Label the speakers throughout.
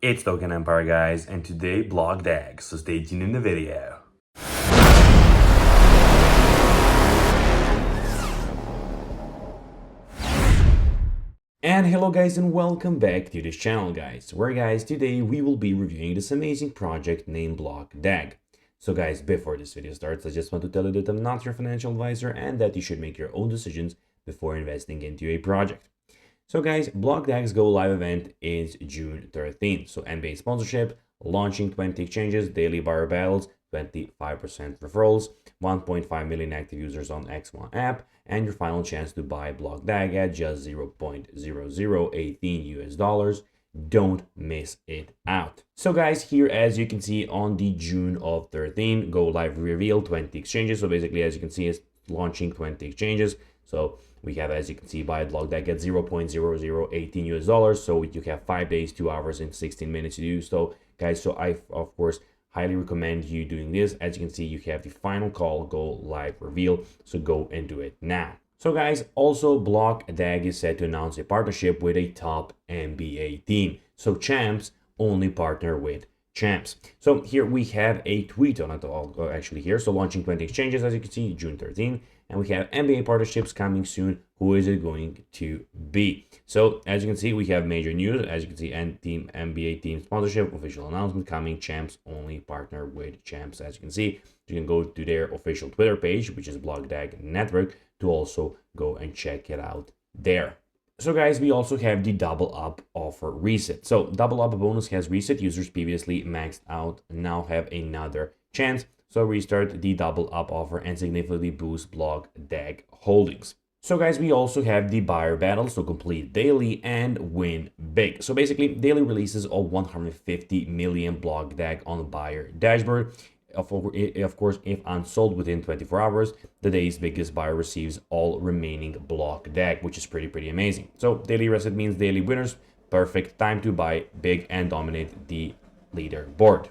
Speaker 1: It's Token Empire, guys, and today BDAG, so stay tuned in the video. And hello guys, and welcome back to this channel, guys, where today we will be reviewing this amazing project named BDAG. So guys, before this video starts, I just want to tell you that I'm not your financial advisor and that you should make your own decisions before investing into a project. So guys, BDAG's Go Live event is June 13th. So NBA sponsorship, launching 20 exchanges, daily buyer battles, 25% referrals, 1.5 million active users on X1 app, and your final chance to buy BDAG at just $0.0018 US. Don't miss it out. So guys, here as you can see on the June of 13, Go Live reveal 20 exchanges. So basically, as you can see, it's launching 20 exchanges. So we have, as you can see, buy BDAG at $0.0018 US. So you have 5 days, 2 hours, and 16 minutes to do so, guys. So I, of course, highly recommend you doing this. As you can see, you have the final call, Go Live reveal. So go and do it now. So guys, also BDAG is set to announce a partnership with a top NBA team. So champs only partner with champs. So here we have a tweet on it actually here. So launching 20 exchanges, as you can see, June 13. And we have NBA partnerships coming soon. Who is it going to be? So as you can see, we have major news. As you can see, NBA team sponsorship, official announcement coming, champs only partner with champs. As you can see, you can go to their official Twitter page, which is BDAG Network, to also go and check it out there. So guys, we also have the double up offer reset. So double up bonus has reset. Users previously maxed out now have another chance. So restart the double up offer and significantly boost BDAG holdings. So guys, we also have the buyer battle, so complete daily and win big. So basically, daily releases of 150 million BDAG on the buyer dashboard. Of course, if unsold within 24 hours, the day's biggest buyer receives all remaining BDAG, which is pretty amazing. So daily reset means daily winners. Perfect time to buy big and dominate the leaderboard.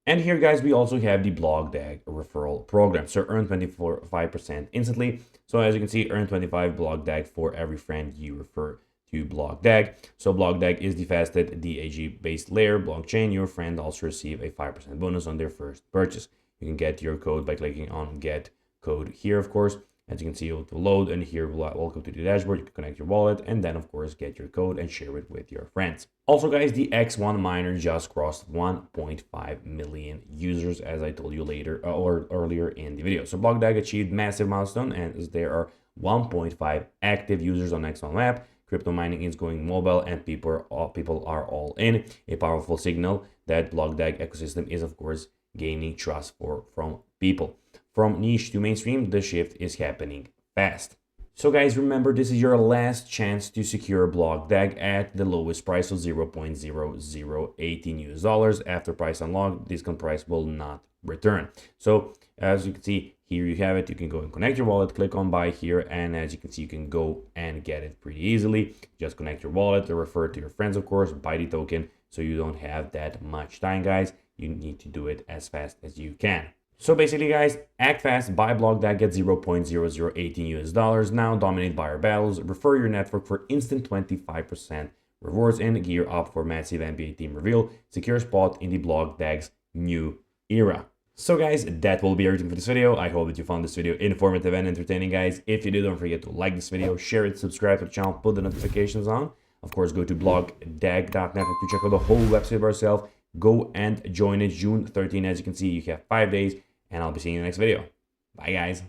Speaker 1: And here, guys, we also have the BDAG referral program. So earn 25% instantly. So as you can see, earn 25 BDAG for every friend you refer to BDAG. So BDAG is the fastest DAG-based layer blockchain. Your friend also receive a 5% bonus on their first purchase. You can get your code by clicking on get code here, of course. As you can see, it will load, and here, welcome to the dashboard. You can connect your wallet and then, of course, get your code and share it with your friends. Also, guys, the X1 miner just crossed 1.5 million users, as I told you earlier in the video. So BDAG achieved massive milestone, and there are 1.5 active users on X1 app. Crypto mining is going mobile, and people are all in. A powerful signal that BDAG ecosystem is, of course, gaining trust from people. From niche to mainstream, the shift is happening fast. So guys, remember, this is your last chance to secure BDAG at the lowest price of $0.0018 US. After price unlock, discount price will not return. So as you can see, here you have it. You can go and connect your wallet, click on buy here, and as you can see, you can go and get it pretty easily. Just connect your wallet, refer to your friends, of course, buy the token, so you don't have that much time, guys. You need to do it as fast as you can. So basically, guys, act fast, buy BDAG at $0.0018 US. Now dominate buyer battles, refer your network for instant 25% rewards, and gear up for massive NBA team reveal. Secure spot in the BDAG's new era. So guys, that will be everything for this video. I hope that you found this video informative and entertaining, guys. If you did, don't forget to like this video, share it, subscribe to the channel, put the notifications on. Of course, go to BDAG.network to check out the whole website by yourself. Go and join it June 13. As you can see, you have 5 days, and I'll be seeing you in the next video. Bye, guys.